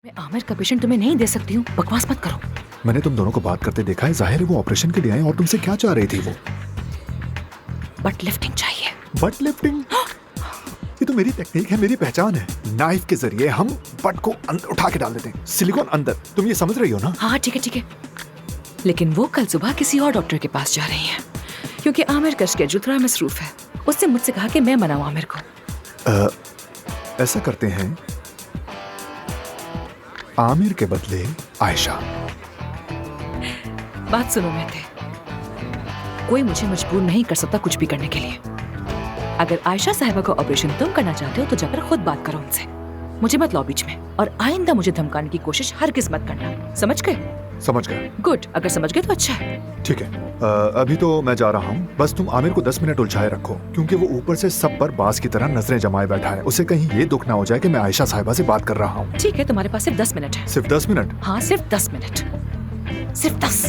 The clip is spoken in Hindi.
मैं आमिर का पेशेंट तुम्हें नहीं दे सकती हूँ, बकवास मत करो। मैंने तुम दोनों को बात करते देखा है, जाहिर है वो ऑपरेशन के लिए आए और तुमसे क्या चाह रही थी वो? बट लिफ्टिंग चाहिए। But lifting? ये तो मेरी टेक्निक है, मेरी पहचान है। नाइफ के जरिए हम बट को अंदर उठा के डाल देते हैं, सिलिकॉन अंदर। तुम ये समझ रही हो ना? हाँ ठीक है ठीक है, लेकिन वो कल सुबह किसी और डॉक्टर के पास जा रही है क्योंकि आमिर का शेड्यूल थोड़ा मसरूफ है। उसने मुझसे कहा कि मैं मनाऊं आमिर को। ऐसा करते हैं, आमिर के बदले आयशा। बात सुनो मेहते, कोई मुझे मजबूर नहीं कर सकता कुछ भी करने के लिए। अगर आयशा साहिबा का ऑपरेशन तुम करना चाहते हो तो जाकर खुद बात करो उनसे, मुझे मत लाओ बीच में। और आइंदा मुझे धमकाने की कोशिश हरगिज मत करना, समझ गए? समझ गए। गुड, अगर समझ गए तो अच्छा है। ठीक है, अभी तो मैं जा रहा हूँ, बस तुम आमिर को 10 मिनट उलझाए रखो, क्योंकि वो ऊपर से सब पर बास की तरह नजरें जमाए बैठा है। उसे कहीं ये दुख ना हो जाए कि मैं आयशा साहिबा से बात कर रहा हूँ। ठीक है, तुम्हारे पास सिर्फ 10 मिनट है। सिर्फ 10 मिनट? हाँ सिर्फ 10 मिनट, सिर्फ 10।